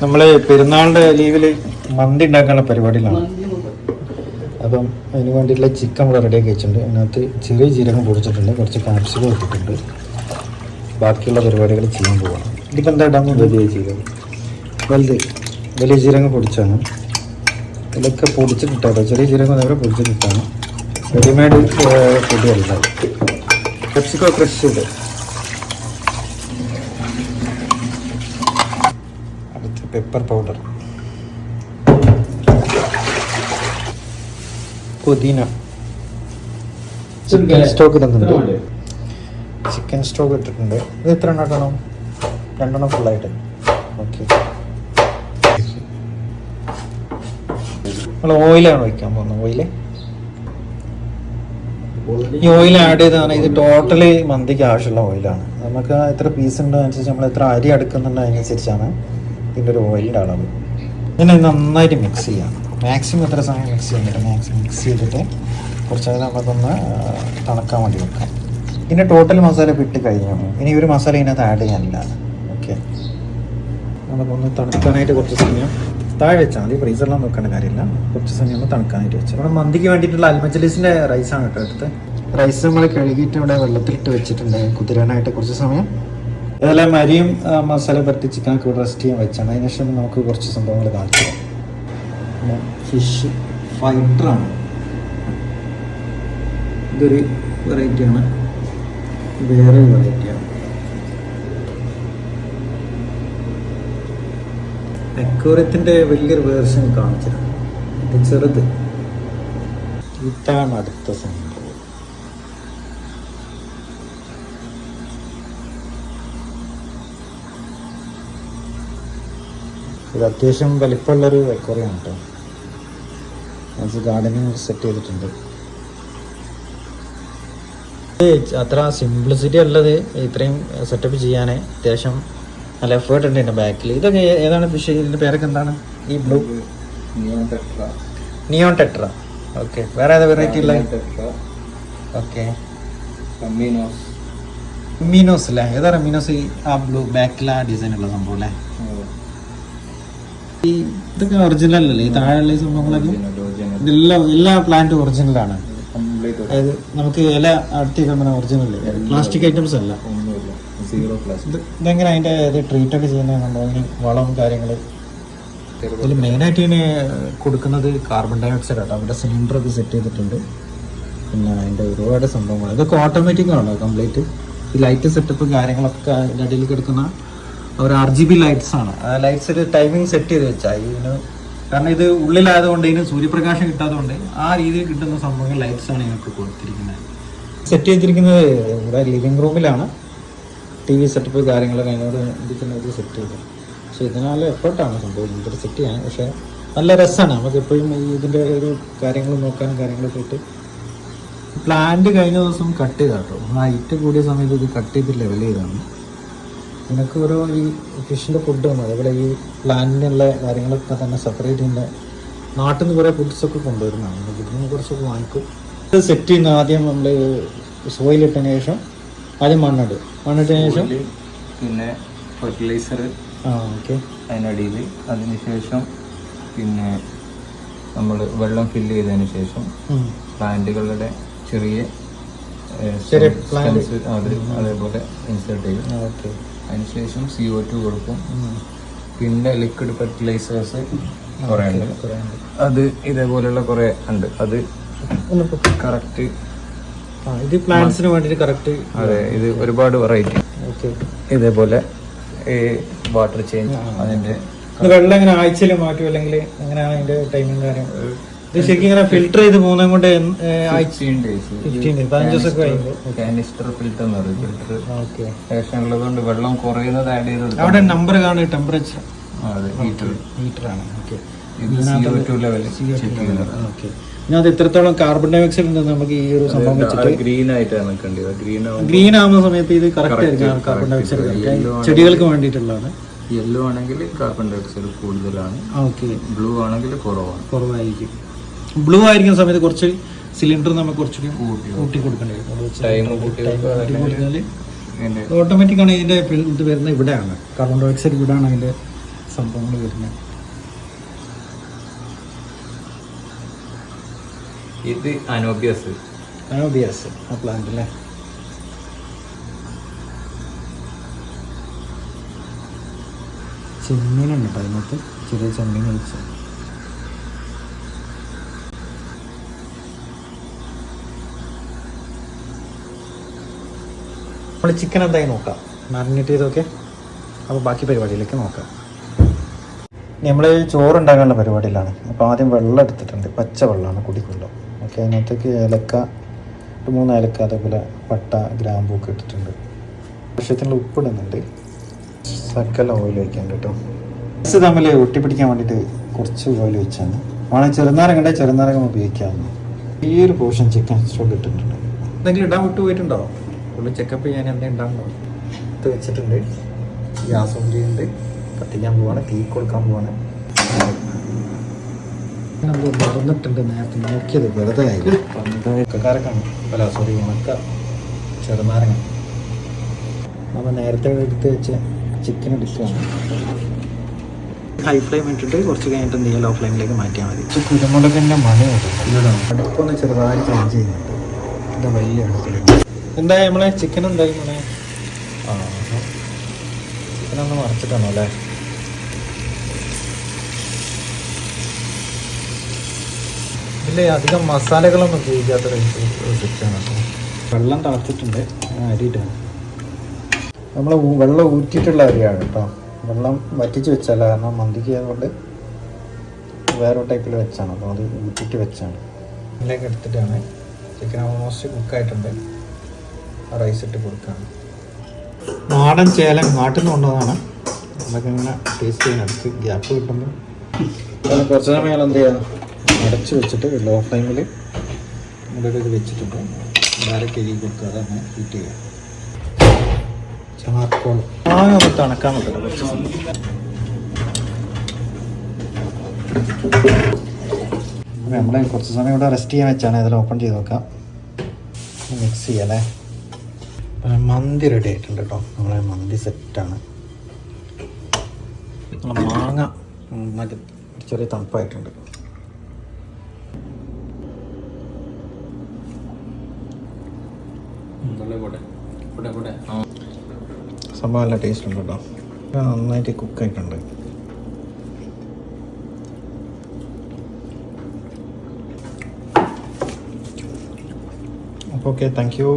നമ്മൾ പെരുന്നാളിൻ്റെ ലീവിൽ മന്തി ഉണ്ടാക്കാനുള്ള പരിപാടിയിലാണ്. അപ്പം അതിന് വേണ്ടിയിട്ടുള്ള ചിക്കൻ ഇവിടെ റെഡിയാക്കി വെച്ചിട്ടുണ്ട്. അതിനകത്ത് ചെറിയ ജീരകം പൊടിച്ചിട്ടുണ്ട്, കുറച്ച് കാപ്സിക്കം ഇട്ടിട്ടുണ്ട്. ബാക്കിയുള്ള പരിപാടികൾ ചെയ്യാൻ പോവാണ്. ഇതിപ്പോൾ എന്താ ഇടാൻ വലിയ ജീരകം, വലിയ ജീരകം പൊടിച്ചാണ്. ഇതിലൊക്കെ പൊടിച്ചിട്ടിട്ടോ, ചെറിയ ജീരകം നേരെ പൊടിച്ചിട്ടിട്ടാണ്. റെഡിമെയ്ഡ് പൊടിയല്ല. കാപ്സിക്കം ക്രഷ് ചെയ്ത്, അടുത്ത് പെപ്പർ പൗഡർ, പുതിന, ചിക്കൻ സ്റ്റോക്ക് തന്നിട്ടുണ്ട്. ചിക്കൻ സ്റ്റോക്ക് ഇട്ടിട്ടുണ്ട്. ഇത് എത്ര എണ്ണം ഇടണം? 2 എണ്ണം ഫുള്ളായിട്ട്. ഓക്കെ, നമ്മൾ ഓയിലാണ് വയ്ക്കാൻ പോകുന്നത്. ഈ ഓയിൽ ആഡ് ചെയ്താണ്. ഇത് ടോട്ടലി മന്തിക്ക് ആവശ്യമുള്ള ഓയിലാണ്. നമുക്ക് എത്ര പീസ് ഉണ്ടോ അനുസരിച്ച്, നമ്മൾ എത്ര അരി എടുക്കുന്നുണ്ടോ അതിനനുസരിച്ചാണ് ഇതിൻ്റെ ഒരു ഓയിലിൻ്റെ അളവ്. ഇതിനെ നന്നായിട്ട് മിക്സ് ചെയ്യാം. മാക്സിമം എത്ര സമയം മിക്സ് ചെയ്യാൻ പറ്റും മാക്സിമം മിക്സ് ചെയ്തിട്ട് കുറച്ച് നേരം നമുക്കൊന്ന് തണുക്കാൻ വേണ്ടി വെക്കാം. ഇതിൻ്റെ ടോട്ടൽ മസാല ഇട്ട് കഴിഞ്ഞു. ഇനി ഒരു മസാല ഇതിനകത്ത് ആഡ് ചെയ്യാനില്ല. ഓക്കെ, നമുക്കൊന്ന് തണുക്കാനായിട്ട് കുറച്ച് സമയം താഴെ വെച്ചാൽ മതി. ഫ്രീസറിലൊന്നും വെക്കേണ്ട കാര്യമില്ല. കുറച്ച് സമയം ഒന്ന് തണുക്കാനായിട്ട് വെച്ചാൽ. നമ്മുടെ മന്തിക്ക് വേണ്ടിയിട്ടുള്ള അൽമജലിസിൻ്റെ റൈസാണ് കേട്ടോ എടുത്ത്. റൈസ് നമ്മൾ കഴുകിയിട്ട് ഇവിടെ വെള്ളത്തിലിട്ട് വെച്ചിട്ടുണ്ട് കുതിരാനായിട്ട് കുറച്ച് സമയം. ഇതെല്ലാം അരിയും മസാല പരത്തി ചിക്കനൊക്കെ ഇവിടെ റെസ്റ്റ് ചെയ്യാൻ വെച്ചാണ്. അതിനുശേഷം നമുക്ക് കുറച്ച് സംഭവങ്ങൾ കാണിച്ചു. ഫിഷ് ഫൈറ്ററാണ്. ഇതൊരു വെറൈറ്റിയാണ്, വേറെ വെറൈറ്റിയാണ്. അക്വേറിയത്തിൻ്റെ വലിയൊരു വേർഷൻ കാണിച്ചത്. ഇത് ചെറുത്. ഇതാണ് അടുത്ത സംഭവം. ഇത് അത്യാവശ്യം വലിപ്പമുള്ളൊരു അക്വേറിയാണ് കേട്ടോ. ഗാർഡനിങ് സെറ്റ് ചെയ്തിട്ടുണ്ട്. അത്ര സിംപ്ലിസിറ്റി ഉള്ളത് ഇത്രയും സെറ്റപ്പ് ചെയ്യാൻ അത്യാവശ്യം നല്ല എഫേർട്ട് ഉണ്ട് എൻ്റെ ബാക്കിൽ. ഇതൊക്കെ ഏതാണ് ഫിഷ്? ഇതിൻ്റെ പേരൊക്കെ എന്താണ്? ഈ ബ്ലൂ നിയോൺ ടെട്ര. ഓക്കെ, വേറെ ഏതാ വെറൈറ്റി ഉള്ള? ഓക്കെ, മീനോസ് അല്ലേ? ഏതാണ് മീനോസ്? ആ ബ്ലൂ ബാക്കിലെ ആ ഡിസൈൻ ഉള്ള സംഭവം അല്ലേ? ഈ ഇതൊക്കെ ഒറിജിനൽ അല്ലേ? ഈ താഴെയുള്ള ഈ സംഭവങ്ങളൊക്കെ ഇതെല്ലാം എല്ലാ പ്ലാന്റും ഒറിജിനലാണ്. അതായത് നമുക്ക് ഇല അടുത്തേക്ക് ഒറിജിനൽ, പ്ലാസ്റ്റിക് ഐറ്റംസ് അല്ല. ഇതെങ്ങനെ അതിൻ്റെ ഇത് ട്രീറ്റ് ഒക്കെ ചെയ്യുന്നുണ്ടോ? അതിന് വളം കാര്യങ്ങൾ? ഇതിൽ മെയിനായിട്ട് ഇതിന് കൊടുക്കുന്നത് കാർബൺ ഡൈ ഓക്സൈഡ് ആട്ടോ. അവിടെ സിലിണ്ടറൊക്കെ സെറ്റ് ചെയ്തിട്ടുണ്ട്. പിന്നെ അതിൻ്റെ ഒരുപാട് സംഭവങ്ങൾ. ഇതൊക്കെ ഓട്ടോമാറ്റിക് ആണോ കംപ്ലീറ്റ്? ഈ ലൈറ്റ് സെറ്റപ്പ് കാര്യങ്ങളൊക്കെ അതിൻ്റെ അടിയിൽ കിടക്കുന്ന ഒരു RGB ലൈറ്റ്സ് ആണ്. ആ ലൈറ്റ്സിൽ ടൈമിംഗ് സെറ്റ് ചെയ്ത് വെച്ചാൽ ഇതിന്, കാരണം ഇത് ഉള്ളിലായതുകൊണ്ട് ഇതിന് സൂര്യപ്രകാശം കിട്ടാത്തതുകൊണ്ട് ആ രീതിയിൽ കിട്ടുന്ന സംഭവങ്ങൾ ലൈറ്റ്സ് ആണ് ഇതിനൊക്കെ കൊടുത്തിരിക്കുന്നത്. സെറ്റ് ചെയ്തിരിക്കുന്നത് ഇവിടെ ലിവിങ് റൂമിലാണ്. TV സെറ്റപ്പ് കാര്യങ്ങളൊക്കെ അതിനോട് ഇത് സെറ്റ് ചെയ്ത്. പക്ഷേ ഇതിനാല് എഫേർട്ടാണ് സംഭവം ഇതൊരു സെറ്റ് ചെയ്യാൻ. പക്ഷേ നല്ല രസമാണ്. നമുക്ക് എപ്പോഴും ഈ ഇതിൻ്റെ ഒരു കാര്യങ്ങൾ നോക്കാനും കാര്യങ്ങളൊക്കെ ഇട്ട്. പ്ലാന്റ് കഴിഞ്ഞ ദിവസം കട്ട് ചെയ്താട്ടോ. ഹൈറ്റ് കൂടിയ സമയത്ത് ഇത് കട്ട് ചെയ്ത് ലെവൽ ചെയ്താണ്. നിനക്ക് ഓരോ ഈ ഫിഷിൻ്റെ ഫുഡ് വന്നു. അതേപോലെ ഈ പ്ലാന്റിനുള്ള കാര്യങ്ങളൊക്കെ തന്നെ സെപ്പറേറ്റ് ചെയ്യുന്ന നാട്ടിൽ നിന്ന് കുറേ ഫുഡ്സൊക്കെ കൊണ്ടുവരുന്നതാണ്. ഇതിന് കുറച്ചൊക്കെ വാങ്ങിക്കും. ഇത് സെറ്റ് ചെയ്യുന്ന ആദ്യം നമ്മൾ സോയിലിട്ടതിന് ശേഷം ആദ്യം മണ്ണിട്ടതിന് ശേഷം പിന്നെ ഫെർട്ടിലൈസർ. ഓക്കെ, അതിനടിയിൽ അതിനുശേഷം പിന്നെ നമ്മൾ വെള്ളം ഫില്ല് ചെയ്തതിന് ശേഷം പ്ലാന്റുകളുടെ ചെറിയ പ്ലാന്റ് അതേപോലെ ഇൻസേർട്ട് ചെയ്യും. ഓക്കെ, അതിനുശേഷം CO2 കൊടുക്കും. പിന്നെ ലിക്വിഡ് ഫെർട്ടിലൈസേഴ്സ് കുറേ ഉണ്ട്. അത് ഇതേപോലെയുള്ള കുറേ ഉണ്ട്. അത് കറക്റ്റ് ഇത് പ്ലാന്റ്സിന് വേണ്ടിയിട്ട് കറക്റ്റ്. അതെ, ഇത് ഒരുപാട് വെറൈറ്റി. ഓക്കെ, ഇതേപോലെ ഈ വാട്ടർ ചേഞ്ച് അതിൻ്റെ വെള്ളം എങ്ങനെ ആഴ്ചയിൽ മാറ്റും അല്ലെങ്കിൽ എങ്ങനെയാണ് അതിൻ്റെ ടൈമിങ് കാര്യം? ഇത് ശരിക്കും ഇങ്ങനെ ഫിൽട്ടർ ചെയ്ത് പോകുന്നത് കൊണ്ട് 15 ദിവസമൊക്കെ കഴിയുമ്പോൾ കാനിസ്റ്റർ ഫിൽറ്റർ എന്ന് പറയും. ഫിൽറ്റർ ശേഷം ഉള്ളതുകൊണ്ട് വെള്ളം കുറയുന്നത് ആഡ് ചെയ്ത് അവിടെ നമ്പർ കാണും, ടെമ്പറേച്ചർ. അതെ, ഹീറ്ററാണ്. ഓക്കെ, CO2 ലെവൽ ചെക്ക് ചെയ്യുന്നത്. ഓക്കെ, ഇനി അത് എത്രത്തോളം കാർബൺ ഡൈ ഓക്സൈഡ് ഉണ്ടെന്ന് നമുക്ക് ഈ ഒരു സംഭവം വെച്ചിട്ട് ഗ്രീൻ ആയിട്ടാണ് കണ്ടത്. ഗ്രീൻ ആവുന്ന സമയത്ത് ഇത് കറക്റ്റ് ആയിരിക്കും കാർബൺ ഡൈ ഓക്സൈഡ് ചെടികൾക്ക് വേണ്ടിയിട്ടുള്ളതാണ്. യെല്ലോ ആണെങ്കിൽ കാർബൺ ഡൈ ഓക്സൈഡ് കൂടുതലാണ്. ഓക്കെ, ബ്ലൂ ആണെങ്കിൽ കുറവായിരിക്കും. ബ്ലൂ ആയിരിക്കുന്ന സമയത്ത് കുറച്ച് സിലിണ്ടർ നമുക്ക് കുറച്ചുകൂടി കൂട്ടി കൊടുക്കേണ്ടി വരും. ഓട്ടോമാറ്റിക് ആണ് ഇതിന്റെ ഇത് വരുന്നത്. ഇവിടെയാണ് കാർബൺ ഡൈ ഓക്സൈഡ്, ഇവിടെയാണ് അതിന്റെ സംഭവങ്ങൾ വരുന്നത്. ഇത് അനോബിയസ്. അനോബിയാസ് ആ പ്ലാന്റ് അല്ലേ? ചെമ്മീനുണ്ട് കേട്ടോ അതിനകത്ത്, ചെറിയ ചെമ്മീൻ കഴിച്ച. നമ്മൾ ചിക്കൻ എന്തായി നോക്കാം, മാരിനേറ്റ് ചെയ്തൊക്കെ. അപ്പോൾ ബാക്കി പരിപാടിയിലേക്ക് നോക്കാം. നമ്മൾ ചോറുണ്ടാക്കാനുള്ള പരിപാടിയിലാണ്. അപ്പോൾ ആദ്യം വെള്ളം എടുത്തിട്ടുണ്ട്, പച്ച വെള്ളമാണ് കുടിക്കുള്ളൂ. ഓക്കെ, അതിനകത്തേക്ക് ഏലക്ക, 3 ഏലക്ക, അതേപോലെ പട്ട, ഗ്രാമ്പൂക്കെ ഇട്ടിട്ടുണ്ട്. ആവശ്യത്തിനുള്ള ഉപ്പിടുന്നുണ്ട്. സകല ഓയിൽ വയ്ക്കുന്നുണ്ട് കേട്ടോ. ഇത് തമ്മിൽ ഒട്ടിപ്പിടിക്കാൻ വേണ്ടിയിട്ട് കുറച്ച് ഓയിൽ വെച്ചാണ്. വേണമെങ്കിൽ ചെറുനാരങ്ങ ഉണ്ടെങ്കിൽ ചെറുനാരങ്ങ ഉപയോഗിക്കാവുന്നു. ഈ ഒരു പോർഷൻ ചിക്കൻ സ്റ്റോക്ക് ഇട്ടിട്ടുണ്ട്. എന്തെങ്കിലും ഇടാൻ വിട്ടു പോയിട്ടുണ്ടോ? ഫുള്ള് ചെക്കപ്പ് ചെയ്യാൻ എന്തെങ്കിലും ഉണ്ടാകുമോ? ഇത് വെച്ചിട്ടുണ്ട്. ഗ്യാസ് ഓൺ ചെയ്യുന്നുണ്ട്. കത്തിക്കാൻ പോവാണ്, തീ കൊടുക്കാൻ പോവാണ്. മറന്നിട്ടുണ്ട്, നേരത്തെ നോക്കിയത് വെറുതെ ആയില്ല. ഉണക്കക്കാരക്കാണ്, അല്ല സോറി, ഉണക്ക ചെറുനാരങ്ങ. നമ്മൾ നേരത്തെ എടുത്ത് വെച്ച് ചിക്കൻ എടുക്കുകയാണ്. ഹൈ ഫ്ലെയിം ഇട്ടിട്ട് കുറച്ച് കഴിഞ്ഞിട്ട് എന്ത് ചെയ്യുക, ലോ ഫ്ലെയിമിലേക്ക് മാറ്റിയാൽ മതി. കുരുമുളകിൻ്റെ മണി അടുപ്പൊന്ന് ചെറുതായി ചേഞ്ച് ചെയ്യുന്നുണ്ട്. ഇത് വലിയ അടുപ്പിൽ എന്തായി നമ്മളെ ചിക്കൻ എന്തായി മോനെ? ആ, ചിക്കനൊന്ന് മറച്ചിട്ടാണോ അല്ലേ? ഇതിൽ അധികം മസാലകളൊന്നും ഉപയോഗിക്കാത്ത ചിക്കനാണ് കേട്ടോ. വെള്ളം തിളച്ചിട്ടുണ്ട്, അരിയിട്ടാണ്. നമ്മൾ വെള്ളം ഊറ്റിയിട്ടുള്ള അരിയാണ് കേട്ടോ. വെള്ളം വറ്റിച്ച് വെച്ചല്ല, കാരണം മന്തിക്ക് ആയതുകൊണ്ട് വേറെ ടൈപ്പിൽ വെച്ചാണ്. അപ്പോൾ അത് ഊറ്റിയിട്ട് വെച്ചാണ്. ഇതിലേക്ക് എടുത്തിട്ടാണ്. Chicken almost കുക്കായിട്ടുണ്ട്. റൈസ് ഇട്ട് കൊടുക്കുകയാണ്. നാടൻ ചേലൻ നാട്ടിൽ നിന്ന് കൊണ്ടുവന്നതാണ്. നമുക്ക് ഇങ്ങനെ ടേസ്റ്റ് ചെയ്യാൻ അടുത്ത് ഗ്യാപ്പ് കിട്ടുമ്പോൾ കുറച്ച് സമയം എന്ത് ചെയ്യാം, അടച്ച് വെച്ചിട്ട് ലോ ഫ്ലെയിമിൽ മുകളിൽ ഇത് വെച്ചിട്ടുണ്ട്. ഡയറക്റ്റ് കഴുകി കൊടുക്കാതെ തന്നെ ഹീറ്റ് ചെയ്യാം. ചാർക്കോൾ ആകെ ഒന്ന് തണക്കാൻ പറ്റില്ല കുറച്ച് സമയം. നമ്മൾ കുറച്ച് സമയം ഇവിടെ റെസ്റ്റ് ചെയ്യാൻ വെച്ചാണ്. ഇതിൽ ഓപ്പൺ ചെയ്ത് നോക്കാം, മിക്സ് ചെയ്യാല്ലേ. മന്തി റെഡി ആയിട്ടുണ്ട് കേട്ടോ. നമ്മളെ മന്തി സെറ്റാണ്. നമ്മളെ മാങ്ങ നന്നായിട്ട് ചെറിയ തണുപ്പായിട്ടുണ്ട്. സംഭവം നല്ല ടേസ്റ്റ് ഉണ്ട് കേട്ടോ. നന്നായിട്ട് കുക്കായിട്ടുണ്ട്. അപ്പോൾ ഓക്കെ, താങ്ക് യു.